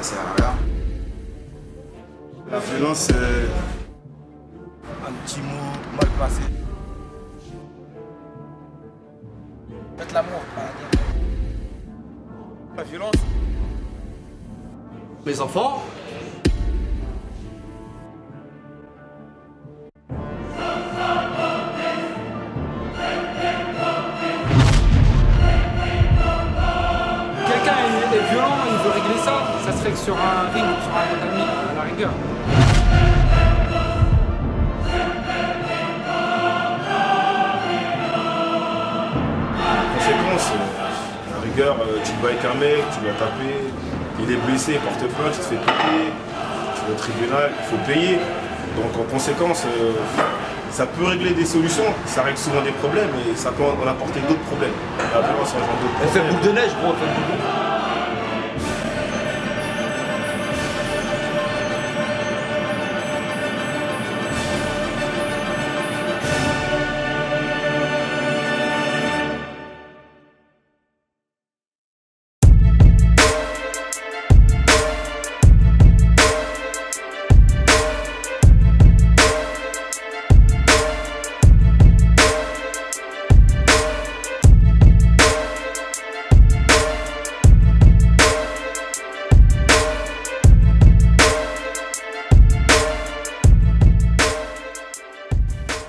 sert à rien. La violence, c'est un petit mot mal placé. Faites l'amour, La violence. Mes enfants, quelqu'un est violent, il veut régler ça, ça se règle sur un ring ou sur un tatami à la rigueur. Conséquence, à la rigueur, tu te bats avec un mec, tu dois taper, il est blessé, il porte plainte, tu te fais péter, tu vas au tribunal, il faut payer. Donc en conséquence, ça peut régler des solutions, ça règle souvent des problèmes et ça peut en apporter d'autres problèmes. La violence engendre d'autres elle fait problèmes. boule de neige, gros, elle fait boule de neige.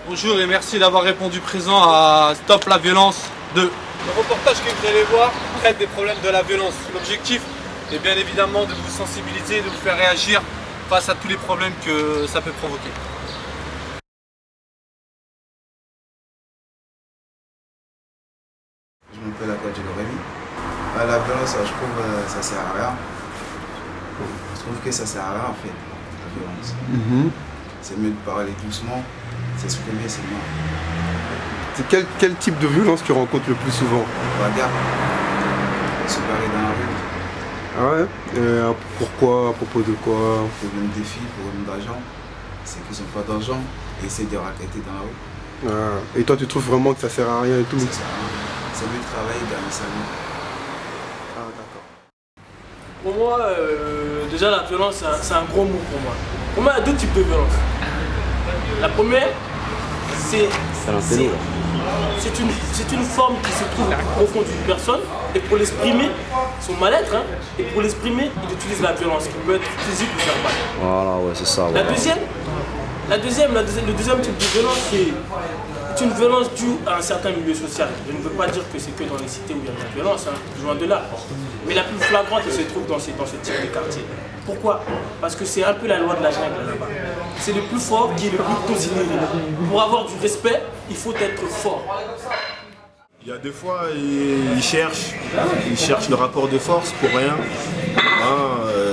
Bonjour et merci d'avoir répondu présent à Stop la violence 2. Le reportage que vous allez voir traite des problèmes de la violence. L'objectif est bien évidemment de vous sensibiliser, de vous faire réagir face à tous les problèmes que ça peut provoquer. Je m'appelle Akadji Aurélie. La violence, je trouve ça sert à rien. Je trouve que ça sert à rien en fait, la violence. C'est mieux de parler doucement, s'exprimer, c'est mieux. C'est quel type de violence tu rencontres le plus souvent? Bagarre, se barrer dans la rue, Ah ouais? Pourquoi? À propos de quoi? problème des filles, problème d'argent. C'est qu'ils n'ont pas d'argent et essaient de raqueter dans la rue. Ah. Et toi tu trouves vraiment que ça sert à rien et tout? Ça sert à rien. C'est mieux de travailler, gagner sa vie. Ah d'accord. Pour moi, déjà la violence, c'est un gros mot pour moi. Pour moi, il y a deux types de violence. La première, c'est une forme qui se trouve au fond d'une personne et pour l'exprimer, son mal-être, et pour l'exprimer, il utilise la violence qui peut être physique ou verbale. Voilà, ouais, c'est ça. Ouais. Le deuxième type de violence, c'est une violence due à un certain milieu social. Je ne veux pas dire que c'est que dans les cités où il y a de la violence, loin de là. Mais la plus flagrante, elle se trouve dans ce type de quartier. Pourquoi? Parce que c'est un peu la loi de la jungle là-bas. C'est le plus fort qui est le plus considéré. Pour avoir du respect, il faut être fort. Il y a des fois, ils cherchent le rapport de force pour rien.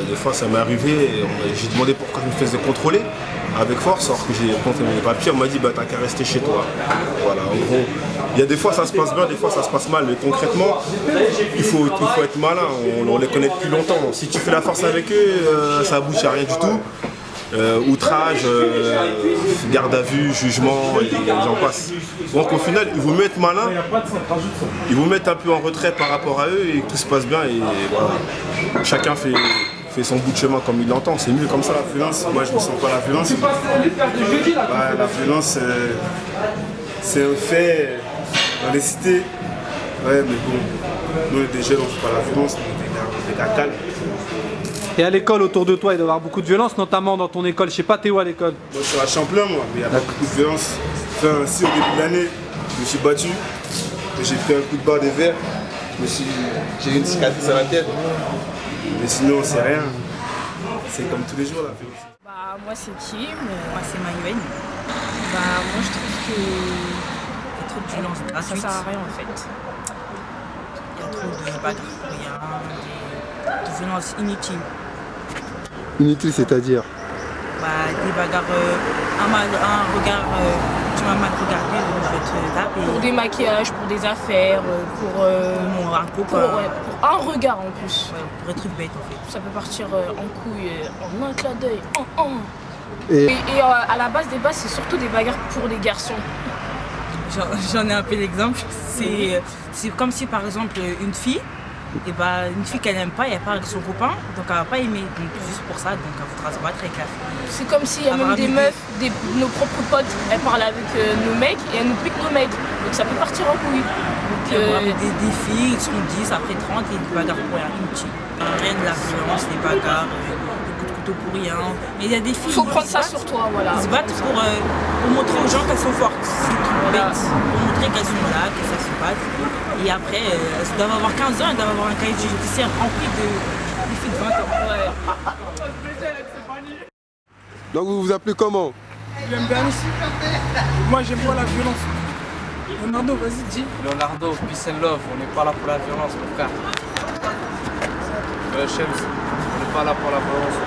Des fois, ça m'est arrivé, j'ai demandé pourquoi je me faisais contrôler avec force, alors que j'ai compté mes papiers, on m'a dit bah t'as qu'à rester chez toi. Voilà, en gros, il y a des fois ça se passe bien, des fois ça se passe mal, mais concrètement, il faut être malin, on les connaît depuis longtemps. Si tu fais la force avec eux, ça aboutit à rien du tout. Outrage, garde à vue, jugement, et j'en passe. Donc au final, il vaut mieux être malin, il vaut mieux être un peu en retrait par rapport à eux et que tout se passe bien et voilà. Chacun fait son bout de chemin comme il l'entend, c'est mieux comme ça. La violence, moi je ne sens pas la violence. La violence, c'est un fait dans les cités. Ouais, mais bon, nous les jeunes, on ne fait pas la violence, on est des gars calmes. Et à l'école autour de toi, il doit y avoir beaucoup de violence, notamment dans ton école. Je sais pas, t'es où à l'école? Moi je suis à Champlain, moi, mais il y a pas beaucoup de violence. Enfin, si au début de l'année, je me suis battu, j'ai pris un coup de barre des verres, j'ai eu une cicatrice à la tête. Mais sinon, c'est rien. C'est comme tous les jours la violence. Bah, moi c'est Kim, moi c'est Manuel. Bah, moi je trouve que il y a trop de violence gratuite. Ça sert à rien en fait. Il y a trop de bagarres pour rien, de violence inutile. Inutile, c'est-à-dire? Bah, des bagarres, un regard, tu m'as mal regardé, je vais te taper. Pour des maquillages, pour des affaires, pour un regard en plus. Ouais, pour être bête en fait. Ça peut partir en couille, en un clin d'œil, Et à la base des bases, c'est surtout des bagarres pour les garçons. J'en ai un peu d'exemple. C'est comme si par exemple une fille et bah, une fille qu'elle n'aime pas, elle part avec son copain, donc elle va pas aimer. Donc juste pour ça, donc elle voudra se battre avec la fille. C'est comme s'il y a même des meufs, nos propres potes, elles parlent avec nos mecs et elles nous piquent nos mecs. Donc ça peut partir en couille. Donc des filles, ils sont 10, après 30, et ils bagarrent pour rien, inutile. Rien de la violence, des bagarres, des coups de couteau pour rien. Mais il y a des filles. Faut prendre ça sur toi, voilà. Ils se battent pour montrer aux gens qu'elles sont fortes. C'est tout bête. Pour montrer qu'elles sont là, que ça se battent. Et après, elles doivent avoir 15 ans, elles doivent avoir un cahier judiciaire rempli de filles de 20 ans. Ouais. Donc vous vous appelez comment? J'aime bien ici. Moi j'aime pas la violence. Leonardo, vas-y, dis. Leonardo, peace and love, on n'est pas là pour la violence, mon frère. Shems, on n'est pas là pour la violence.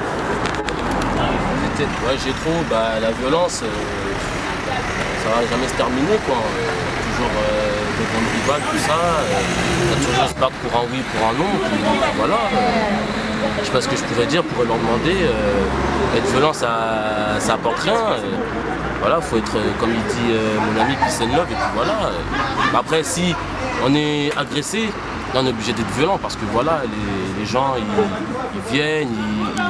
Ouais, j'ai trop, la violence, ça va jamais se terminer, quoi. Toujours des grandes rivales, tout ça. On va toujours se battre pour un oui, pour un non. Puis, voilà. Je sais pas ce que je pourrais dire, pour leur demander. Être violent, ça apporte rien. Voilà, faut être, comme il dit mon ami, peace and love, et puis voilà. Après, si on est agressé, là on est obligé d'être violent, parce que voilà, les gens, ils viennent,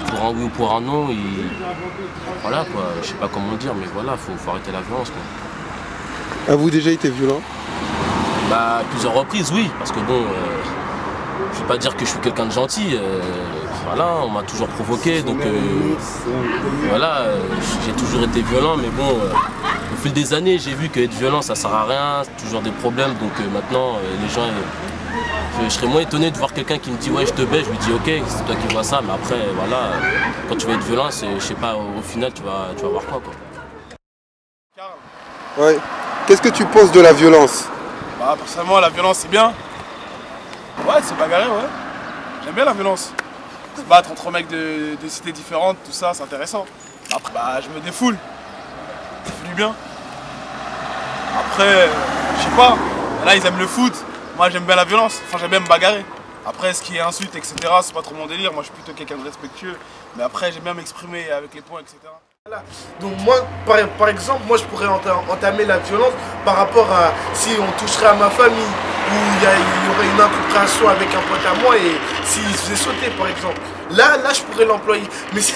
pour un oui ou pour un non, voilà quoi, je sais pas comment dire, mais voilà, faut arrêter la violence, quoi. Avez-vous déjà été violent? Plusieurs reprises, oui, parce que bon, je vais pas dire que je suis quelqu'un de gentil, voilà, on m'a toujours provoqué, donc voilà, j'ai toujours été violent, mais bon, au fil des années, j'ai vu qu'être violent, ça sert à rien, c'est toujours des problèmes, donc maintenant, les gens, je serais moins étonné de voir quelqu'un qui me dit ouais je te baise, je lui dis ok, c'est toi qui vois ça, mais après, voilà, quand tu vas être violent, je sais pas, au final, tu vas voir quoi. Ouais. Qu'est-ce que tu penses de la violence? Personnellement, la violence, c'est bien. Ouais, c'est bagarrer, ouais. J'aime bien la violence. Se battre entre mecs de cités différentes, tout ça, c'est intéressant. Après, je me défoule. Ça fait du bien. Après, je sais pas. Là, ils aiment le foot. Moi, j'aime bien la violence. Enfin, j'aime bien me bagarrer. Après, ce qui est insulte, etc., c'est pas trop mon délire. Moi, je suis plutôt quelqu'un de respectueux. Mais après, j'aime bien m'exprimer avec les points, etc. Voilà. Donc moi, par exemple, moi je pourrais entamer la violence par rapport à si on toucherait à ma famille, ou il y aurait une incompréhension avec un pote à moi et s'il se faisait sauter par exemple. Là je pourrais l'employer. Mais si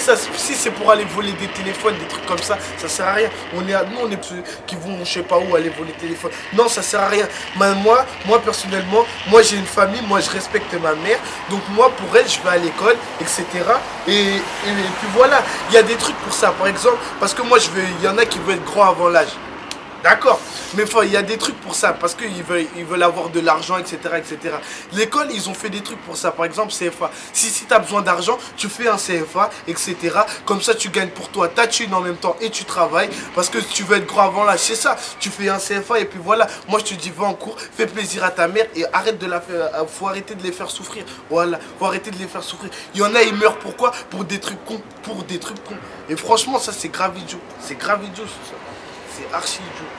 c'est pour aller voler des téléphones, des trucs comme ça sert à rien. Nous on est ceux qui vont je sais pas où aller voler des téléphones. Non, ça sert à rien. Moi personnellement, moi j'ai une famille, moi je respecte ma mère. Donc moi pour elle, je vais à l'école, etc. Et puis voilà, il y a des trucs pour ça. Par exemple, parce que moi il y en a qui veulent être grands avant l'âge. D'accord, mais il y a des trucs pour ça, parce qu'ils veulent avoir de l'argent, etc. etc. L'école, ils ont fait des trucs pour ça, par exemple CFA. Si tu as besoin d'argent, tu fais un CFA, etc. Comme ça, tu gagnes pour toi ta thune en même temps et tu travailles, parce que tu veux être grand avant l'âge, c'est ça. Tu fais un CFA et puis voilà, moi je te dis, va en cours, fais plaisir à ta mère et arrête de la faire, faut arrêter de les faire souffrir. Voilà, faut arrêter de les faire souffrir. Il y en a, ils meurent pourquoi? Pour des trucs cons, Et franchement, ça c'est grave idiot, c'est archi idiot.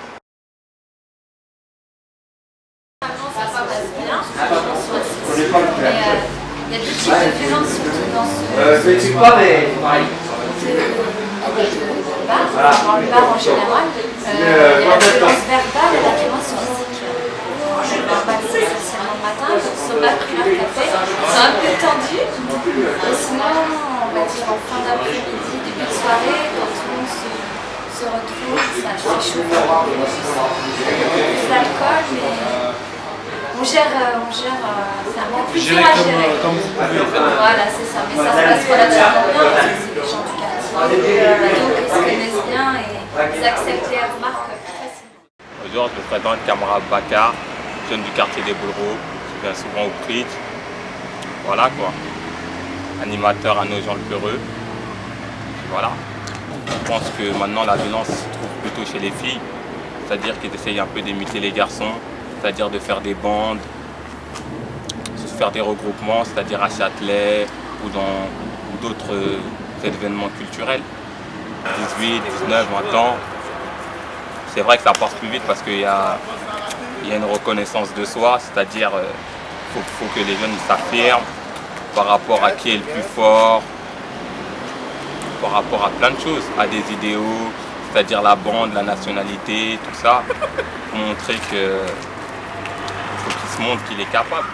Il y a deux types de violences surtout dans ce bar, dans le bar en général. Il y a la violence verbale et la violence physique. Le verbal, c'est essentiellement le matin, ils se sont pas pris leur café, c'est un peu tendu. Et sinon, on va dire en fin d'après-midi, début de soirée, quand tout le monde se retrouve, ça s'échauffe un peu plus d'alcool, mais on gère, c'est un peu plus dur à gérer. Comme vous pouvez en fait. Voilà, c'est ça, mais ça se passe relativement bien parce que c'est des gens du quartier, donc ils se connaissent bien et ils acceptent les remarques plus facilement. Aujourd'hui, je me présente camarade Bakar, jeune du quartier des Boulereaux, qui vient souvent au Prit. Voilà quoi, animateur à Nogent-le-Peureux. Voilà. Je pense que maintenant la violence se trouve plutôt chez les filles, c'est-à-dire qu'ils essayent un peu d'imiter les garçons, c'est-à-dire de faire des bandes, de faire des regroupements, c'est-à-dire à Châtelet ou dans d'autres événements culturels. 18, 19, 20 ans, c'est vrai que ça passe plus vite parce qu'il y a une reconnaissance de soi, c'est-à-dire qu'il faut que les jeunes s'affirment par rapport à qui est le plus fort, par rapport à plein de choses, à des idéaux, c'est-à-dire la bande, la nationalité, tout ça, pour montrer qu'il faut qu'il se montre qu'il est capable.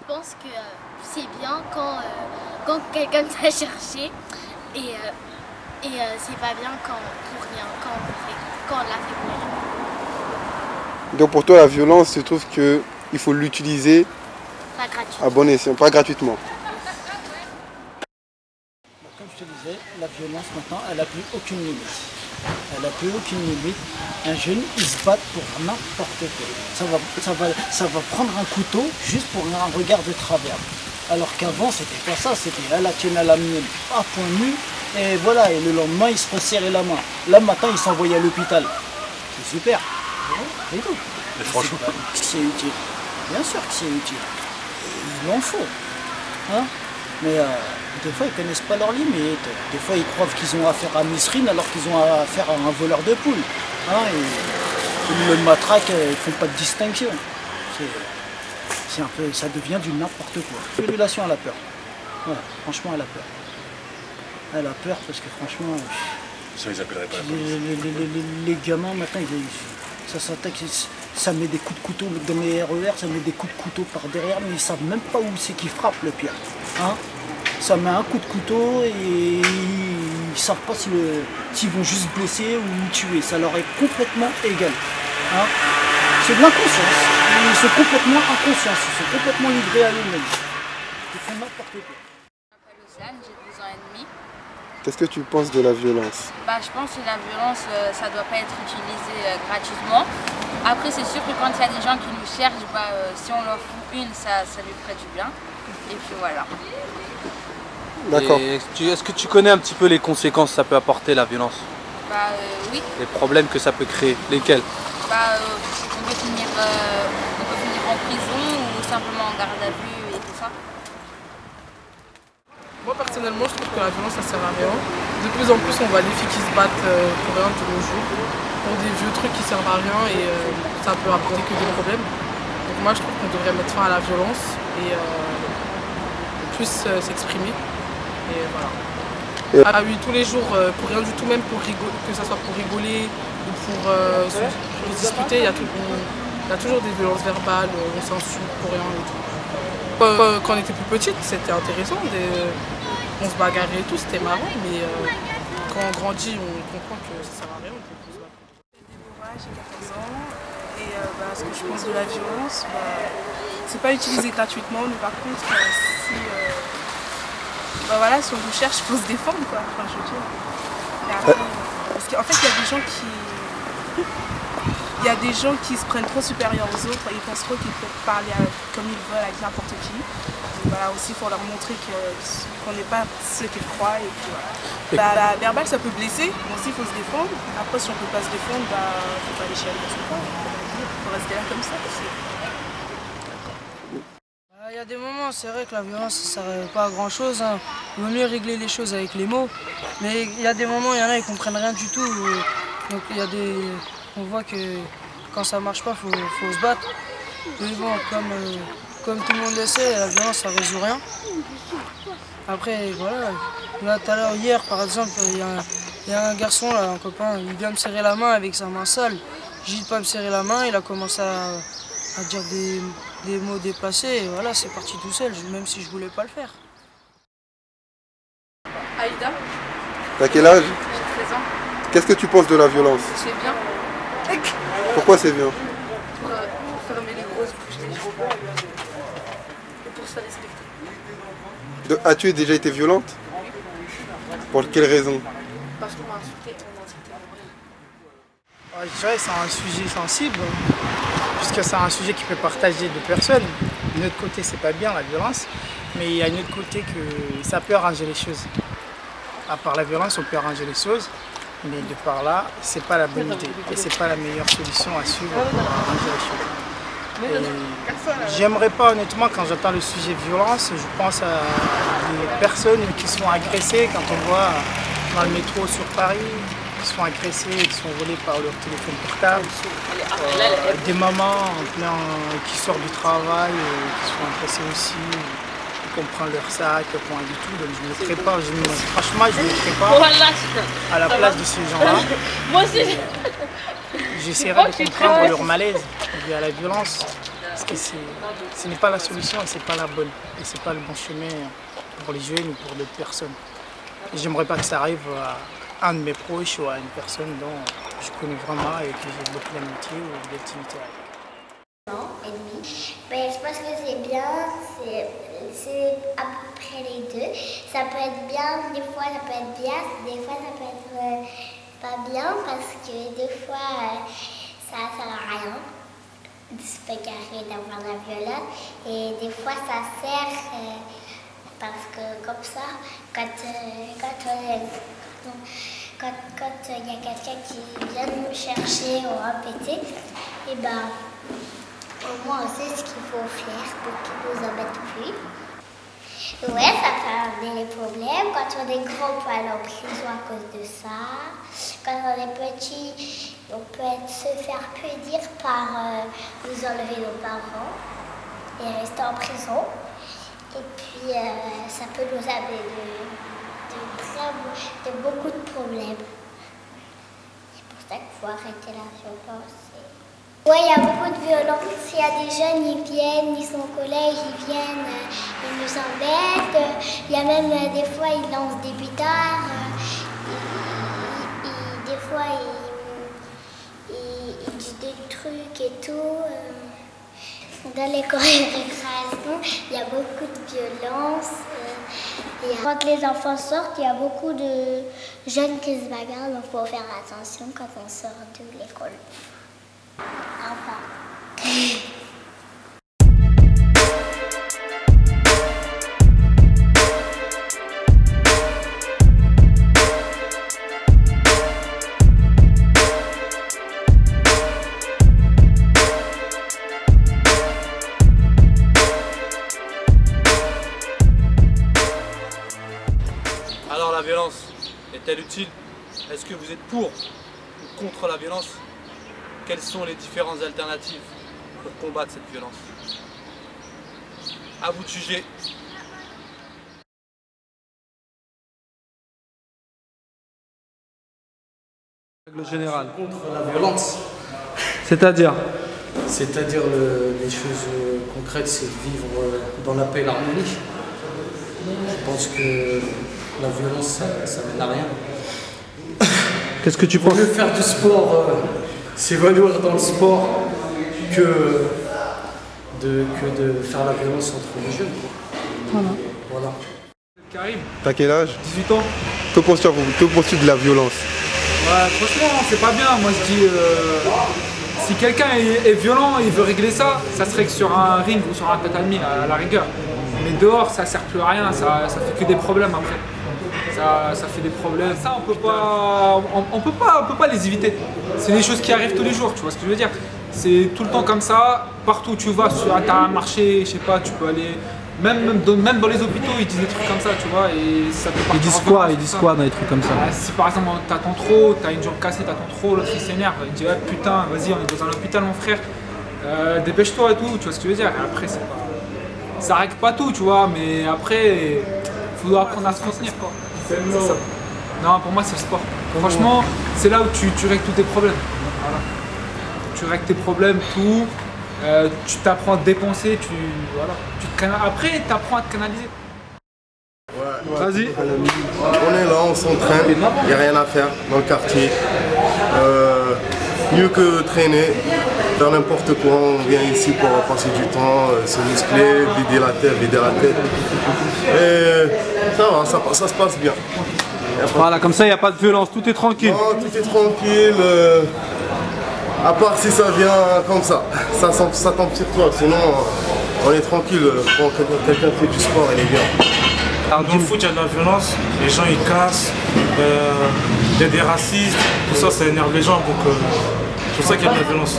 pense que c'est bien quand quelqu'un t'a cherché et c'est pas bien quand pour rien, quand on l'a fait pour rien. Donc pour toi, la violence, tu trouves qu'il faut l'utiliser à bon escient, pas gratuitement. Comme je te disais, la violence maintenant, elle n'a plus aucune limite. Elle n'a plus aucune limite. Un jeune, il se bat pour n'importe quoi. Ça va prendre un couteau juste pour un regard de travers. Alors qu'avant, c'était pas ça. C'était à la tienne, à la mienne, à point nu. Et voilà, et le lendemain, il se resserrait la main. Là, matin, il s'envoyait à l'hôpital. C'est super. C'est tout. Mais franchement, c'est utile. Bien sûr que c'est utile. Il en faut. Hein? Mais des fois, ils ne connaissent pas leurs limites. Des fois, ils croient qu'ils ont affaire à Misrine alors qu'ils ont affaire à un voleur de poules. Hein? Ils le matraquent, ils ne font pas de distinction. C'est un peu, ça devient du n'importe quoi. Population, elle a peur. Ouais, franchement, elle a peur. Elle a peur parce que franchement... Ça, ils appelleraient pas la police. Les gamins, maintenant, ça s'attaque, ça met des coups de couteau dans les RER, ça met des coups de couteau par derrière, mais ils savent même pas où c'est qu'ils frappent, le pire. Hein? Ça met un coup de couteau et ils savent pas s'ils vont juste blesser ou tuer. Ça leur est complètement égal. Hein? C'est de l'inconscience. Ils sont complètement inconscients, ils sont complètement livrés à eux-mêmes. Ils font n'importe quoi. Je m'appelle Océane, j'ai 12 ans et demi. Qu'est-ce que tu penses de la violence? Je pense que la violence, ça ne doit pas être utilisé gratuitement. Après, c'est sûr que quand il y a des gens qui nous cherchent, si on leur fout une, ça lui ferait du bien. Et puis voilà. D'accord. Est-ce que tu connais un petit peu les conséquences que ça peut apporter, la violence? Oui. Les problèmes que ça peut créer, lesquels? On peut finir en prison ou simplement en garde à vue et tout ça. Moi personnellement, je trouve que la violence, ça sert à rien. De plus en plus, on voit des filles qui se battent pour rien de nos jours, pour des vieux trucs qui servent à rien et ça peut apporter que des problèmes. Donc moi, je trouve qu'on devrait mettre fin à la violence et plus s'exprimer. Et voilà. Ah oui, tous les jours, pour rien du tout, même pour rigoler, que ce soit pour rigoler ou pour se discuter, il y a toujours des violences verbales, on s'insulte pour rien et tout. Quand on était plus petite, c'était intéressant, on se bagarrait et tout, c'était marrant, mais quand on grandit, on comprend que ça sert à rien. J'ai 14 ans et ce que je pense de la violence, c'est pas utilisé gratuitement, mais par contre, si on vous cherche, il faut se défendre, quoi. Enfin, je veux dire. Parce qu'en fait, il y a des gens qui se prennent trop supérieurs aux autres, ils pensent trop qu'ils peuvent parler comme ils veulent avec n'importe qui. Et voilà, aussi, il faut leur montrer qu'on n'est pas ceux qu'ils croient. Et puis, voilà. Verbal, ça peut blesser, mais aussi, il faut se défendre. Après, si on ne peut pas se défendre, il ne faut pas aller chialer dans son corps. Il faut rester là comme ça. Il y a des moments, c'est vrai que la violence, ça ne sert pas à grand chose. Hein. Il vaut mieux régler les choses avec les mots. Mais il y a des moments, il y en a, ils ne comprennent rien du tout. Donc on voit que quand ça ne marche pas, il faut se battre. Mais bon, comme tout le monde le sait, la violence, ça ne résout rien. Après, voilà. Là, tout à l'heure, hier, par exemple, il y a un garçon, là, un copain, il vient me serrer la main avec sa main sale. J'ai dit de pas me serrer la main, il a commencé à dire des mots déplacés, et voilà, c'est parti tout seul, même si je voulais pas le faire. Aïda. T'as quel âge? J'ai 13 ans. Qu'est-ce que tu penses de la violence? C'est bien. Pourquoi c'est bien? Pour fermer les grosses bouches des gens. Et pour se faire respecter. As-tu déjà été violente? Oui. Pour quelle raison? Parce qu'on m'a insulté, Je dirais que c'est un sujet sensible, puisque c'est un sujet qui peut partager deux personnes. D'un autre côté, c'est pas bien la violence, mais il y a un autre côté que ça peut arranger les choses. À part la violence, on peut arranger les choses, mais de par là, c'est pas la bonne idée et c'est pas la meilleure solution à suivre pour arranger les choses. J'aimerais pas, honnêtement, quand j'entends le sujet violence, je pense à des personnes qui sont agressées quand on voit dans le métro sur Paris, qui sont agressés, qui sont volés par leur téléphone portable, des mamans qui sortent du travail, qui sont agressées aussi, qui prennent leur sac, point du tout. Donc je ne mettrai pas, franchement, je ne mettrai pas à la place de ces gens-là. Moi aussi. J'essaierai de comprendre leur malaise lié à la violence. Parce que ce n'est pas la solution et ce n'est pas la bonne. Et ce n'est pas le bon chemin pour les jeunes ou pour d'autres personnes. Et j'aimerais pas que ça arrive à un de mes proches ou à une personne dont je connais vraiment et que j'ai beaucoup d'amitié ou d'intimité avec. Ben, je pense que c'est bien, c'est à peu près les deux. Ça peut être bien, des fois ça peut être bien, des fois ça peut être pas bien parce que des fois ça sert à rien de se bagarrer, d'avoir la violence et des fois ça sert parce que comme ça, quand il y a quelqu'un qui vient nous chercher ou répéter, et ben au moins on sait ce qu'il faut faire pour qu'il nous embête plus. Ouais, ça peut amener les problèmes. Quand on est grand, on peut aller en prison à cause de ça. Quand on est petit, on peut se faire punir par nous enlever nos parents et rester en prison. Et puis ça peut nous amener de beaucoup de problèmes. C'est pour ça qu'il faut arrêter la violence. Oui, il y a beaucoup de violence. Il y a des jeunes, ils viennent, ils sont au collège, ils viennent, ils nous embêtent. Il y a même des fois, ils lancent des pétards. Des fois, ils disent des trucs et tout. Dans les cours de récréation, il y a beaucoup de violence. Quand les enfants sortent, il y a beaucoup de jeunes qui se bagarrent, donc il faut faire attention quand on sort de l'école. Enfin. Alors la violence est-elle utile? Est-ce que vous êtes pour ou contre la violence? Quelles sont les différentes alternatives pour combattre cette violence? À vous de juger. Règle générale. Contre la violence. C'est-à-dire? C'est-à-dire les choses concrètes, c'est de vivre dans la paix et l'harmonie. Je pense que la violence, ça mène à rien. Qu'est-ce que tu penses? Il vaut mieux faire du sport, s'évanouir dans le sport que de faire la violence entre les jeunes. Voilà. Karim. T'as quel âge? 18 ans. Que penses-tu de la violence? Ouais, franchement, c'est pas bien. Moi, je dis, si quelqu'un est violent, il veut régler ça, ça serait que sur un ring ou sur un tatami à la rigueur. Mais dehors, ça sert plus à rien, ça fait que des problèmes après. Ça fait des problèmes. Ça, on peut pas les éviter. C'est des choses qui arrivent tous les jours, tu vois ce que je veux dire. C'est tout le temps comme ça, partout où tu vas, t'as un marché, je sais pas, tu peux aller... Même dans les hôpitaux, ils disent des trucs comme ça, tu vois, et ça peut partir. Ils disent quoi dans des trucs comme ça? Si par exemple t'attends trop, t'as une jambe cassée, t'attends trop, l'autre il s'énerve, il dit ouais, putain, vas-y, on est dans un hôpital mon frère, dépêche-toi et tout, tu vois ce que je veux dire. Et après, c'est pas... ça règle pas tout, tu vois, mais après, il faut apprendre à se contenir, quoi. C'est ça. Non, pour moi, c'est le sport. Franchement, c'est là où tu règles tous tes problèmes. Voilà. Tu règles tes problèmes, tout. Tu t'apprends à te dépenser, après tu apprends à te canaliser. Ouais. Vas-y. On est là, on s'entraîne, il n'y a rien à faire dans le quartier. Mieux que traîner, faire n'importe quoi, on vient ici pour passer du temps, se muscler, vider la tête. Et ça va, ça se passe bien. Voilà, comme ça il n'y a pas de violence, tout est tranquille. Non, tout est tranquille. À part si ça vient comme ça tombe sur toi, sinon on est tranquille. Quand quelqu'un fait du sport, il est bien. Dans le foot, il y a de la violence, les gens ils cassent, il y a des racistes, tout ça, ça énerve les gens, donc c'est pour ça qu'il y a de la violence.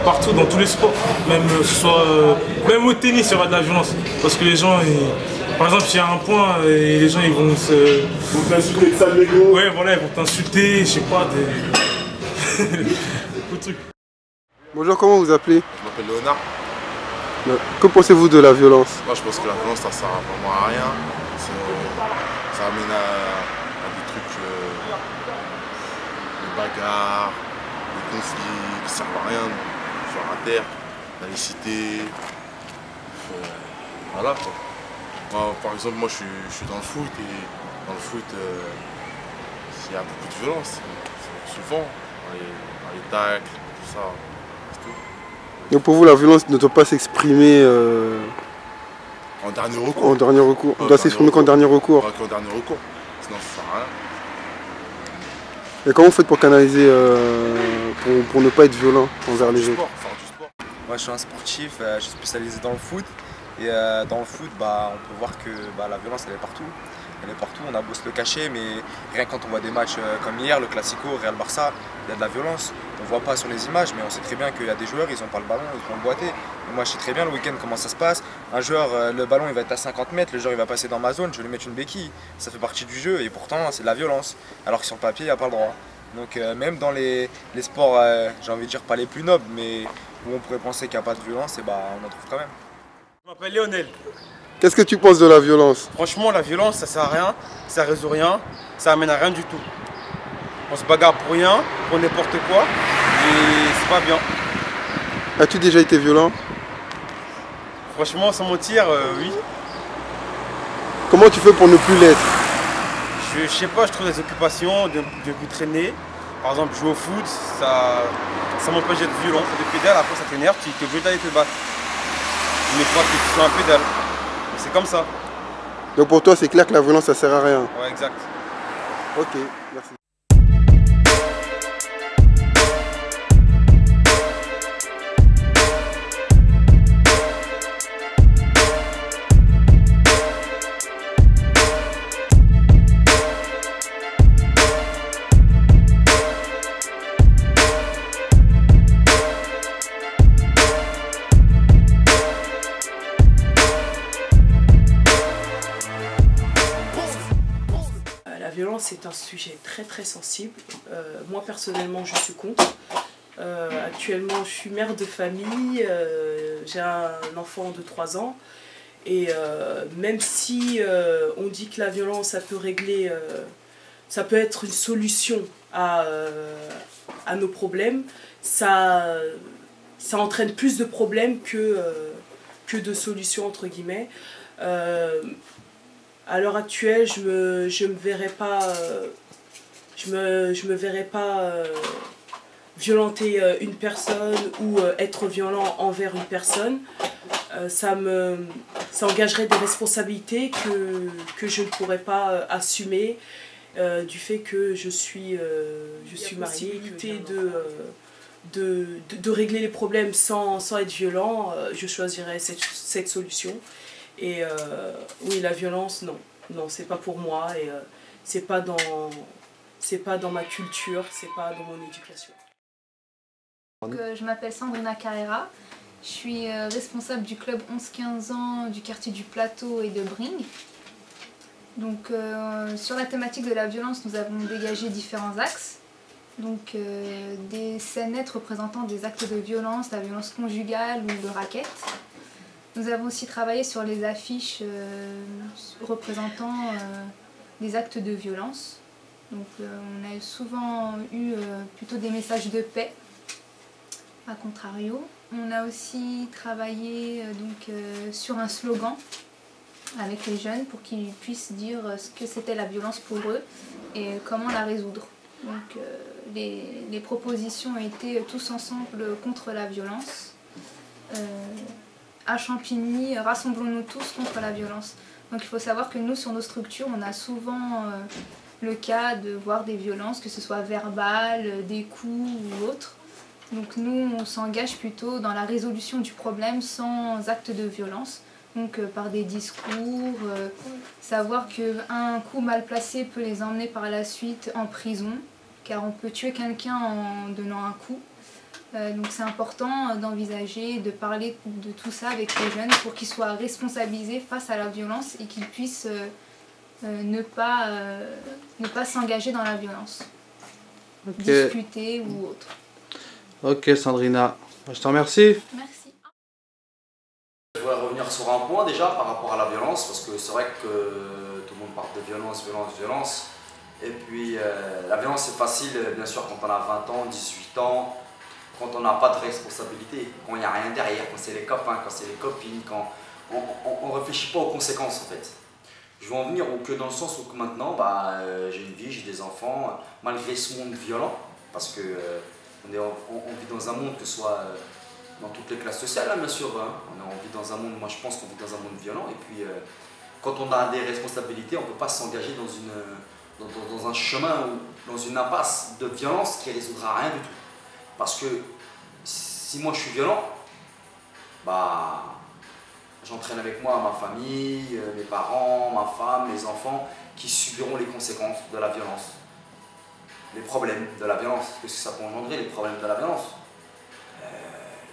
Partout, dans tous les sports, même au tennis, il y aura de la violence, parce que les gens, par exemple, s'il y a un point, et les gens ils vont se... Ils vont t'insulter, sale négo. Ouais, voilà, ils vont t'insulter, je sais pas, beaucoup de trucs. Bonjour, comment vous appelez? Je m'appelle Léonard. Que pensez-vous de la violence? Moi je pense que la violence ça sert vraiment à rien. Ça amène à des trucs, des bagarres, des conflits qui servent à rien sur la terre, dans les cités. voilà quoi. Moi, par exemple, moi je suis dans le foot et dans le foot, il y a beaucoup de violence. Souvent, dans les tacles, tout ça, c'est tout. Donc pour vous, la violence ne doit pas s'exprimer en dernier recours. En dernier recours. Elle doit s'exprimer qu'en dernier recours. Qu'en dernier recours. Sinon, ça sert à rien. Et comment vous faites pour canaliser, pour ne pas être violent envers les autres? Moi je suis un sportif, je suis spécialisé dans le foot. Et dans le foot, on peut voir que la violence elle est partout. Elle est partout, on a beau se le cacher, mais rien quand on voit des matchs comme hier, le Classico, Real-Barça, il y a de la violence. On ne voit pas sur les images, mais on sait très bien qu'il y a des joueurs, ils n'ont pas le ballon, ils vont le boiter. Et moi je sais très bien le week-end comment ça se passe. Un joueur, le ballon il va être à 50 mètres, le joueur il va passer dans ma zone, je vais lui mettre une béquille. Ça fait partie du jeu et pourtant c'est de la violence. Alors que sur le papier, il n'y a pas le droit. Donc même dans les sports, j'ai envie de dire pas les plus nobles, mais où on pourrait penser qu'il n'y a pas de violence, et on en trouve quand même. Je m'appelle Lionel. Qu'est-ce que tu penses de la violence? Franchement, la violence, ça sert à rien, ça résout rien, ça amène à rien du tout. On se bagarre pour rien, pour n'importe quoi, et c'est pas bien. As-tu déjà été violent? Franchement, sans mentir, oui. Comment tu fais pour ne plus l'être? Je sais pas, je trouve des occupations, de plus traîner. Par exemple, jouer au foot, ça m'empêche d'être violent. Des pédales, après ça t'énerve, tu es obligé d'aller te battre. Une fois que tu sois un pédale. C'est comme ça. Donc pour toi, c'est clair que la violence, ça sert à rien? Ouais, exact. Ok, merci. La violence, c'est un sujet très sensible. Moi, personnellement, je suis contre. Actuellement, je suis mère de famille, j'ai un enfant de 3 ans. Et même si on dit que la violence, ça peut régler, ça peut être une solution à nos problèmes, ça entraîne plus de problèmes que de solutions, entre guillemets. À l'heure actuelle, je me verrais pas violenter une personne ou être violent envers une personne. Ça engagerait des responsabilités que je ne pourrais pas assumer du fait que je suis mariée. De régler les problèmes sans être violent, je choisirais cette solution. Et oui, la violence, non, c'est pas pour moi et c'est pas dans ma culture, c'est pas dans mon éducation. Donc, je m'appelle Sandrina Carrera, je suis responsable du club 11-15 ans du quartier du Plateau et de Bring. Donc sur la thématique de la violence, nous avons dégagé différents axes. Donc des scènes nettes représentant des actes de violence, la violence conjugale ou de racket. Nous avons aussi travaillé sur les affiches représentant des actes de violence. Donc on a souvent eu plutôt des messages de paix, à contrario. On a aussi travaillé sur un slogan avec les jeunes pour qu'ils puissent dire ce que c'était la violence pour eux et comment la résoudre. Donc les propositions étaient tous ensemble contre la violence. À Champigny, rassemblons-nous tous contre la violence. Donc il faut savoir que nous, sur nos structures, on a souvent le cas de voir des violences, que ce soit verbales, des coups ou autres. Donc nous, on s'engage plutôt dans la résolution du problème sans acte de violence. Donc par des discours, savoir qu'un coup mal placé peut les emmener par la suite en prison, car on peut tuer quelqu'un en donnant un coup. Donc c'est important d'envisager, de parler de tout ça avec les jeunes pour qu'ils soient responsabilisés face à la violence et qu'ils puissent ne pas s'engager dans la violence, discuter ou autre. Ok Sandrina, je te remercie. Merci. Je voudrais revenir sur un point déjà par rapport à la violence, parce que c'est vrai que tout le monde parle de violence. Et puis la violence c'est facile bien sûr quand on a 20 ans, 18 ans, quand on n'a pas de responsabilité, quand il n'y a rien derrière, quand c'est les copains, quand c'est les copines, quand on réfléchit pas aux conséquences en fait. Je veux en venir que dans le sens où maintenant, j'ai une vie, j'ai des enfants, malgré ce monde violent, parce que on vit dans un monde, que ce soit dans toutes les classes sociales, hein, bien sûr. Hein. On vit dans un monde, moi je pense qu'on vit dans un monde violent, et puis quand on a des responsabilités, on ne peut pas s'engager dans un chemin ou dans une impasse de violence qui ne résoudra rien du tout. Parce que si moi je suis violent, j'entraîne avec moi ma famille, mes parents, ma femme, mes enfants, qui subiront les conséquences de la violence. Les problèmes de la violence. Qu'est-ce que ça peut engendrer, les problèmes de la violence?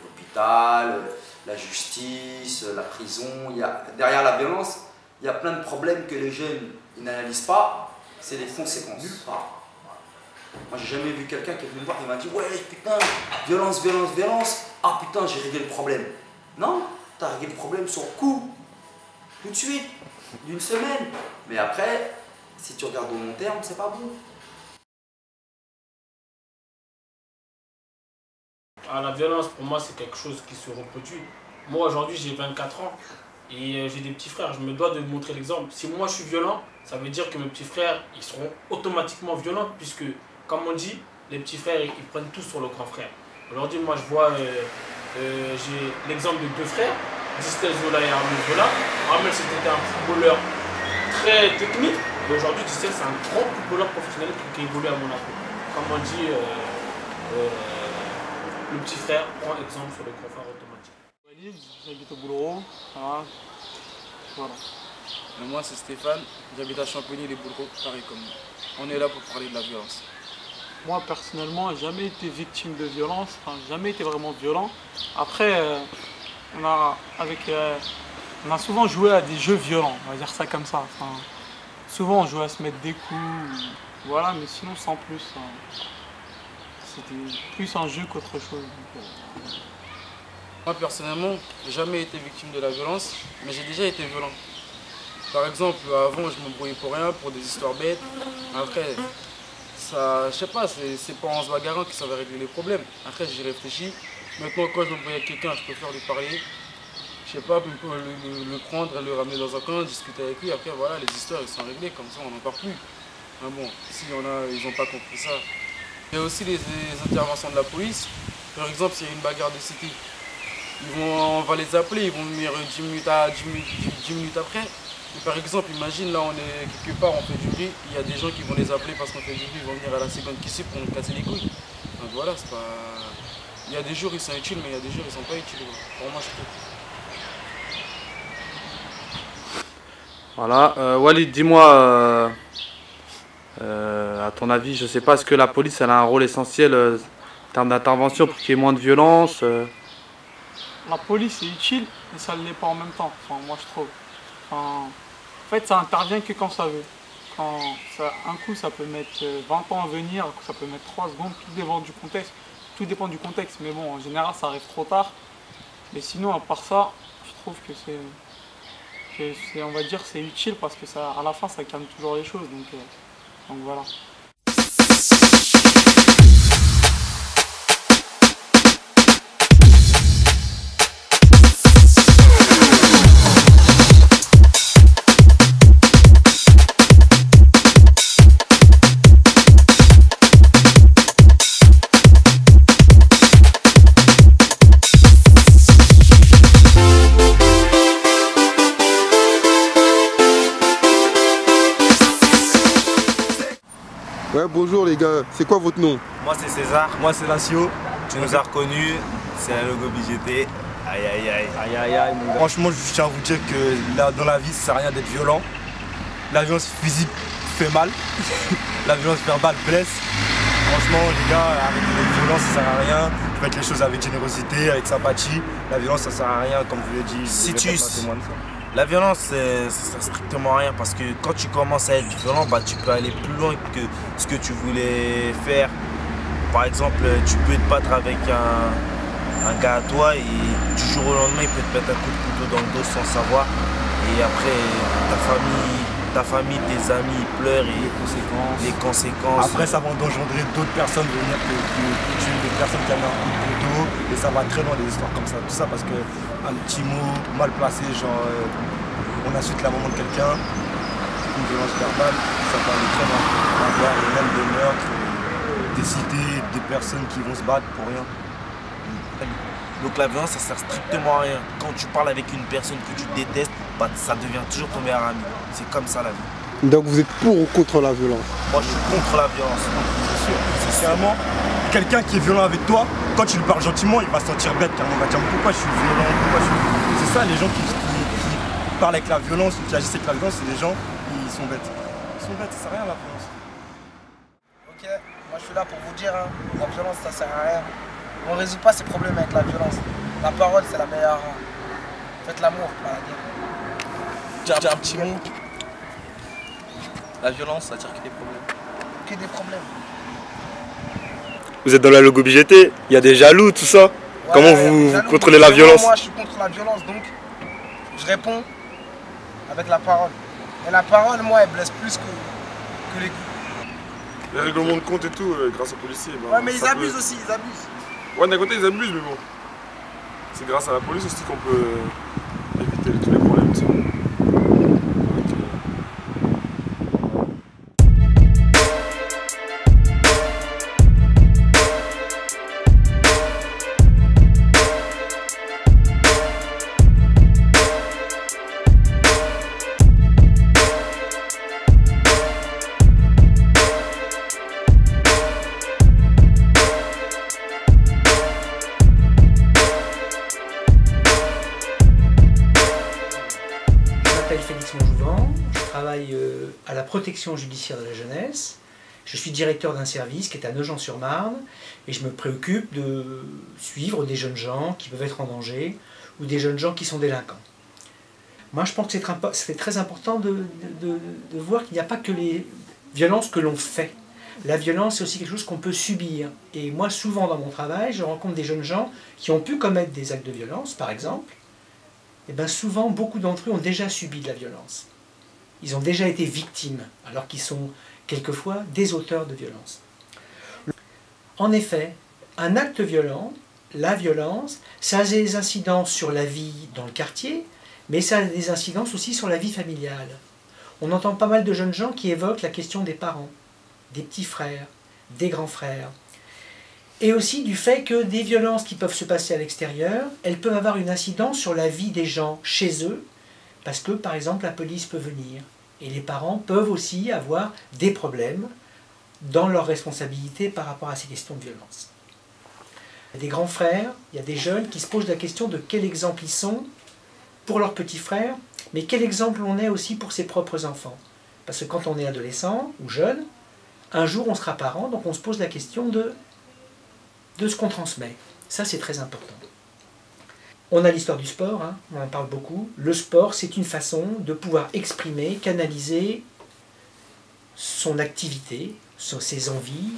L'hôpital, la justice, la prison. Derrière la violence, il y a plein de problèmes que les jeunes n'analysent pas. C'est les conséquences. Moi, j'ai jamais vu quelqu'un qui est venu me voir et m'a dit « Ouais, putain, violence, violence, violence. Ah putain, j'ai réglé le problème. » Non, tu as réglé le problème sur le coup, tout de suite, d'une semaine. Mais après, si tu regardes au long terme, c'est pas bon. La violence, pour moi, c'est quelque chose qui se reproduit. Moi, aujourd'hui, j'ai 24 ans et j'ai des petits frères. Je me dois de montrer l'exemple. Si moi, je suis violent, ça veut dire que mes petits frères, ils seront automatiquement violents puisque, comme on dit, les petits frères, ils prennent tout sur le grand frère. Aujourd'hui, moi, je vois, j'ai l'exemple de deux frères, Distel Zola et Armel Zola. Armel, c'était un footballeur très technique. Et aujourd'hui, Distel, c'est un grand footballeur professionnel qui évolue à Monaco. Comme on dit, le petit frère prend exemple sur le grand frère automatique. Walid, j'habite au Boulot. Voilà. Et moi, c'est Stéphane, j'habite à Champigny, les Boulot, pareil comme nous. On est là pour parler de la violence. Moi, personnellement, j'ai jamais été victime de violence, jamais été vraiment violent. Après, on a souvent joué à des jeux violents, on va dire ça comme ça. Souvent, on jouait à se mettre des coups, voilà, mais sinon, sans plus. C'était plus un jeu qu'autre chose. Moi, personnellement, j'ai jamais été victime de la violence, mais j'ai déjà été violent. Par exemple, avant, je m'embrouillais pour rien, pour des histoires bêtes. Après, ça, je sais pas, c'est pas en se bagarrant que ça va régler les problèmes. Après, j'y réfléchis. Maintenant, quand je m'embrouille avec quelqu'un, je préfère lui parler. Je sais pas, le prendre, le ramener dans un coin, discuter avec lui. Après, voilà, les histoires, elles sont réglées, comme ça, on n'en parle plus. Mais bon, s'il y en a, ils n'ont pas compris ça. Il y a aussi les interventions de la police. Par exemple, s'il y a une bagarre de cité, on va les appeler, ils vont venir 10 minutes après. Et par exemple, imagine, là, on est quelque part, on fait du bruit, il y a des gens qui vont les appeler parce qu'on fait du bruit, ils vont venir à la seconde qui suit pour nous casser les couilles. Donc voilà, c'est pas... Il y a des jours, ils sont utiles, mais il y a des jours, ils sont pas utiles. Pour moi, je trouve. Voilà, Walid, dis-moi, à ton avis, je sais pas, est-ce que la police elle a un rôle essentiel en termes d'intervention pour qu'il y ait moins de violence La police est utile, mais ça ne l'est pas en même temps, moi je trouve. En fait, ça intervient que quand ça veut. Un coup, ça peut mettre 20 ans à venir, un coup, ça peut mettre 3 secondes, tout dépend du contexte. Tout dépend du contexte, mais bon, en général, ça arrive trop tard. Mais sinon, à part ça, je trouve que on va dire, c'est utile parce que ça, à la fin, ça calme toujours les choses. Donc voilà. Ouais, bonjour les gars, c'est quoi votre nom? Moi c'est César, moi c'est Lacio, tu nous as reconnus, c'est un logo BGT. Aïe aïe aïe. Aïe aïe aïe. Franchement, je tiens à vous dire que là, dans la vie, ça sert à rien d'être violent. La violence physique fait mal, la violence verbale blesse. Franchement, les gars, arrêtez d'être violent, ça sert à rien. Faites les choses avec générosité, avec sympathie. La violence, ça sert à rien, comme je l'ai dit. Si tu... La violence, ça sert strictement à rien parce que quand tu commences à être violent, tu peux aller plus loin que ce que tu voulais faire. Par exemple, tu peux te battre avec un gars à toi et du jour au lendemain, il peut te mettre un coup de couteau dans le dos sans savoir. Et après, ta famille, ta famille, tes amis, ils pleurent et les conséquences. Après, ça va engendrer d'autres personnes venir te tuer, des personnes qui avaient un coup de couteau, et ça va très loin des histoires comme ça. Tout ça parce qu'un petit mot mal placé, genre on insulte la maman de quelqu'un, une violence verbale, ça peut aller très loin. On va voir même des meurtres, des cités, des personnes qui vont se battre pour rien. Donc la violence, ça sert strictement à rien. Quand tu parles avec une personne que tu détestes, bah, ça devient toujours ton meilleur ami. C'est comme ça la vie. Donc vous êtes pour ou contre la violence? Moi je suis contre la violence. C'est sûr. Sincèrement, quelqu'un qui est violent avec toi, quand tu lui parles gentiment, il va se sentir bête car on va dire pourquoi je suis violent, C'est ça les gens qui parlent avec la violence ou qui agissent avec la violence, c'est des gens qui sont bêtes. Ils sont bêtes, ça sert à rien la violence. Ok, moi je suis là pour vous dire, hein, la violence ça sert à rien. On ne résout pas ces problèmes avec la violence. La parole c'est la meilleure. Faites l'amour, pas la guerre. J'ai un petit mot. La violence, ça attire que des problèmes. Que des problèmes. Vous êtes dans la logo BGT, il y a des jaloux, tout ça. Ouais, comment vous contrôlez la violence? Moi je suis contre la violence, donc je réponds avec la parole. Et la parole, moi, elle blesse plus que les coups. Les règlements de compte et tout, grâce aux policiers. Ouais, mais ils abusent aussi, ils abusent. Ouais, d'un côté, ils abusent, mais bon. C'est grâce à la police aussi qu'on peut éviter tous les problèmes. Ça. À la protection judiciaire de la jeunesse. Je suis directeur d'un service qui est à Nogent-sur-Marne et je me préoccupe de suivre des jeunes gens qui peuvent être en danger ou des jeunes gens qui sont délinquants. Moi je pense que c'est très important de voir qu'il n'y a pas que les violences que l'on fait. La violence c'est aussi quelque chose qu'on peut subir. Et moi souvent dans mon travail je rencontre des jeunes gens qui ont pu commettre des actes de violence par exemple. Et bien souvent beaucoup d'entre eux ont déjà subi de la violence. Ils ont déjà été victimes, alors qu'ils sont quelquefois des auteurs de violence. En effet, un acte violent, la violence, ça a des incidences sur la vie dans le quartier, mais ça a des incidences aussi sur la vie familiale. On entend pas mal de jeunes gens qui évoquent la question des parents, des petits frères, des grands frères, et aussi du fait que des violences qui peuvent se passer à l'extérieur, elles peuvent avoir une incidence sur la vie des gens chez eux, parce que, par exemple, la police peut venir. Et les parents peuvent aussi avoir des problèmes dans leur responsabilité par rapport à ces questions de violence. Il y a des grands frères, il y a des jeunes qui se posent la question de quel exemple ils sont pour leurs petits frères, mais quel exemple on est aussi pour ses propres enfants. Parce que quand on est adolescent ou jeune, un jour on sera parent, donc on se pose la question de ce qu'on transmet. Ça c'est très important. On a l'histoire du sport, hein, on en parle beaucoup. Le sport, c'est une façon de pouvoir exprimer, canaliser son activité, ses envies,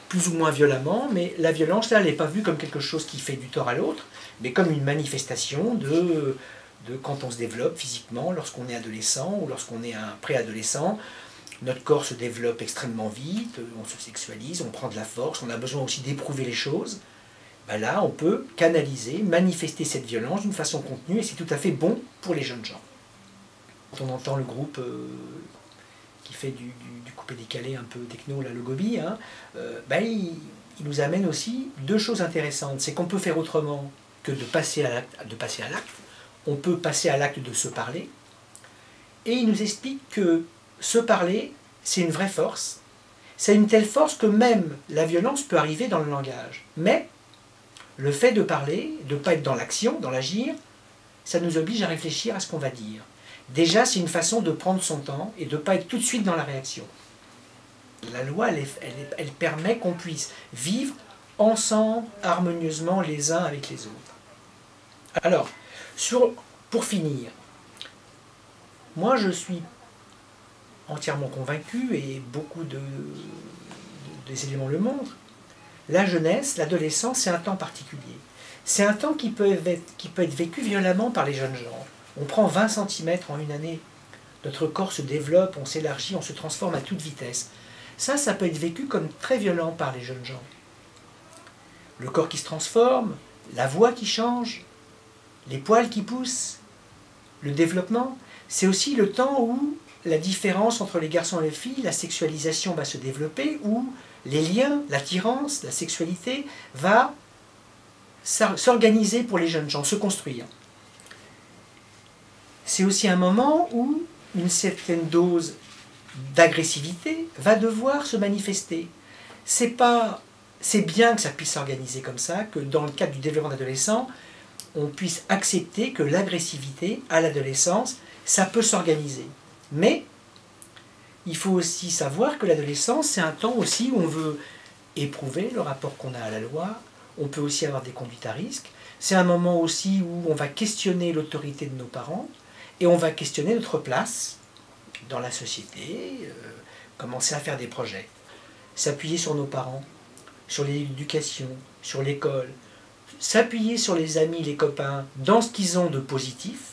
plus ou moins violemment, mais la violence, là, elle n'est pas vue comme quelque chose qui fait du tort à l'autre, mais comme une manifestation de quand on se développe physiquement, lorsqu'on est adolescent ou lorsqu'on est un préadolescent. Notre corps se développe extrêmement vite, on se sexualise, on prend de la force, on a besoin aussi d'éprouver les choses. Ben là, on peut canaliser, manifester cette violence d'une façon contenue et c'est tout à fait bon pour les jeunes gens. Quand on entend le groupe qui fait du coupé-décalé un peu techno, la Logobi, hein, ben il nous amène aussi deux choses intéressantes. C'est qu'on peut faire autrement que de passer à l'acte. On peut passer à l'acte de se parler. Et il nous explique que se parler, c'est une vraie force. C'est une telle force que même la violence peut arriver dans le langage. Mais le fait de parler, de ne pas être dans l'action, dans l'agir, ça nous oblige à réfléchir à ce qu'on va dire. Déjà, c'est une façon de prendre son temps et de ne pas être tout de suite dans la réaction. La loi, elle permet qu'on puisse vivre ensemble, harmonieusement, les uns avec les autres. Alors, pour finir, moi je suis entièrement convaincu, et beaucoup des éléments le montrent, la jeunesse, l'adolescence, c'est un temps particulier. C'est un temps qui peut être vécu violemment par les jeunes gens. On prend 20 cm en une année. Notre corps se développe, on s'élargit, on se transforme à toute vitesse. Ça peut être vécu comme très violent par les jeunes gens. Le corps qui se transforme, la voix qui change, les poils qui poussent, le développement, c'est aussi le temps où la différence entre les garçons et les filles, la sexualisation va se développer, où les liens, l'attirance, la sexualité va s'organiser pour les jeunes gens, se construire. C'est aussi un moment où une certaine dose d'agressivité va devoir se manifester. C'est bien que ça puisse s'organiser comme ça, que dans le cadre du développement d'adolescents, on puisse accepter que l'agressivité à l'adolescence, ça peut s'organiser. Mais il faut aussi savoir que l'adolescence, c'est un temps aussi où on veut éprouver le rapport qu'on a à la loi, on peut aussi avoir des conduites à risque, c'est un moment aussi où on va questionner l'autorité de nos parents, et on va questionner notre place dans la société, commencer à faire des projets, s'appuyer sur nos parents, sur l'éducation, sur l'école, s'appuyer sur les amis, les copains, dans ce qu'ils ont de positif,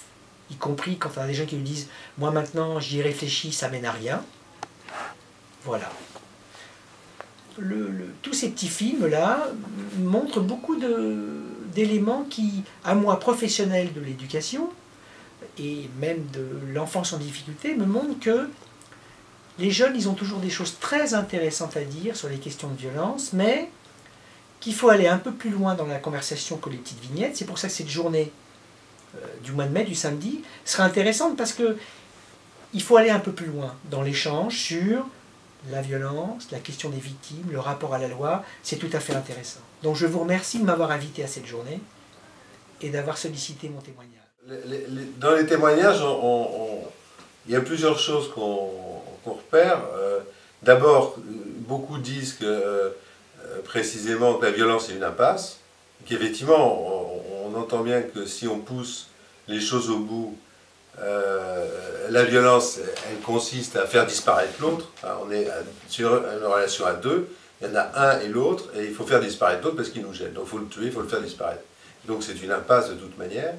y compris quand on a des gens qui nous disent « moi maintenant j'y réfléchis, ça mène à rien ». Voilà. Tous ces petits films-là montrent beaucoup d'éléments qui, à moi, professionnel de l'éducation, et même de l'enfance en difficulté, me montrent que les jeunes, ils ont toujours des choses très intéressantes à dire sur les questions de violence, mais qu'il faut aller un peu plus loin dans la conversation que les petites vignettes. C'est pour ça que cette journée du mois de mai, du samedi, sera intéressante parce que il faut aller un peu plus loin dans l'échange sur la violence, la question des victimes, le rapport à la loi. C'est tout à fait intéressant. Donc je vous remercie de m'avoir invité à cette journée et d'avoir sollicité mon témoignage. Dans les témoignages, il y a plusieurs choses qu'on repère. D'abord, beaucoup disent que précisément que la violence est une impasse, qu'effectivement on entend bien que si on pousse les choses au bout, la violence elle consiste à faire disparaître l'autre. On est sur une relation à deux, il y en a un et l'autre, et il faut faire disparaître l'autre parce qu'il nous gêne. Donc il faut le tuer, il faut le faire disparaître. Donc c'est une impasse de toute manière.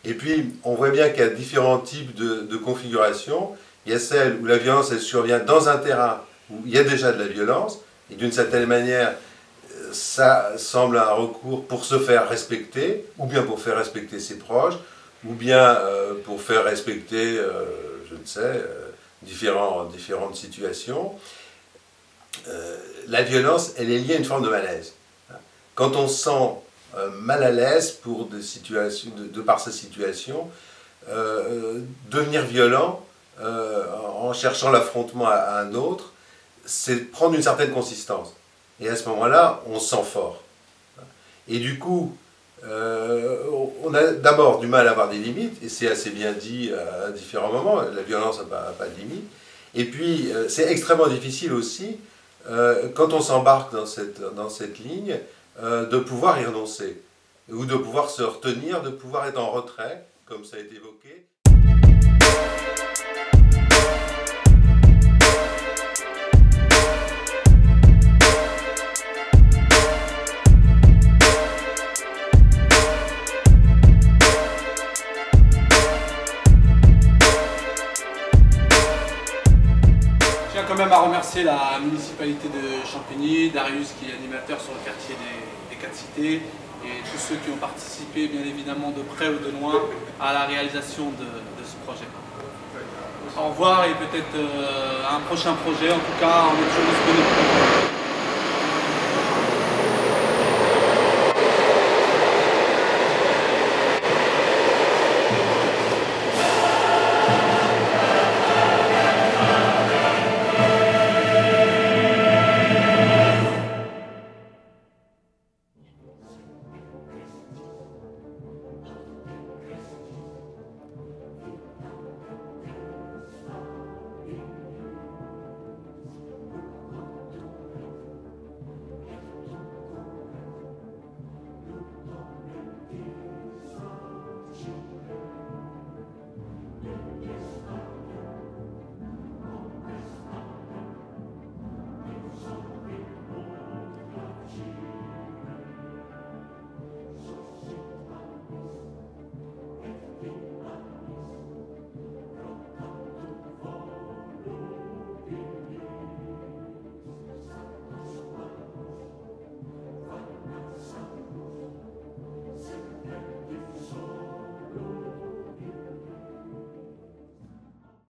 Et puis, on voit bien qu'il y a différents types de configurations. Il y a celle où la violence, elle survient dans un terrain où il y a déjà de la violence, et d'une certaine manière, ça semble un recours pour se faire respecter, ou bien pour faire respecter ses proches, ou bien pour faire respecter, je ne sais, différentes situations. La violence, elle est liée à une forme de malaise. Quand on se sent mal à l'aise pour des situations, de par sa situation, devenir violent en cherchant l'affrontement à un autre, c'est prendre une certaine consistance. Et à ce moment-là, on se sent fort. Et du coup, on a d'abord du mal à avoir des limites, et c'est assez bien dit à différents moments, la violence n'a pas de limite. Et puis, c'est extrêmement difficile aussi, quand on s'embarque dans cette ligne, de pouvoir y renoncer, ou de pouvoir se retenir, de pouvoir être en retrait, comme ça a été évoqué. Je tiens quand même à remercier la municipalité de Champigny, Darius qui est animateur sur le quartier des 4 cités, et tous ceux qui ont participé bien évidemment de près ou de loin à la réalisation de ce projet. Au revoir et peut-être un prochain projet, en tout cas on est toujours disponible.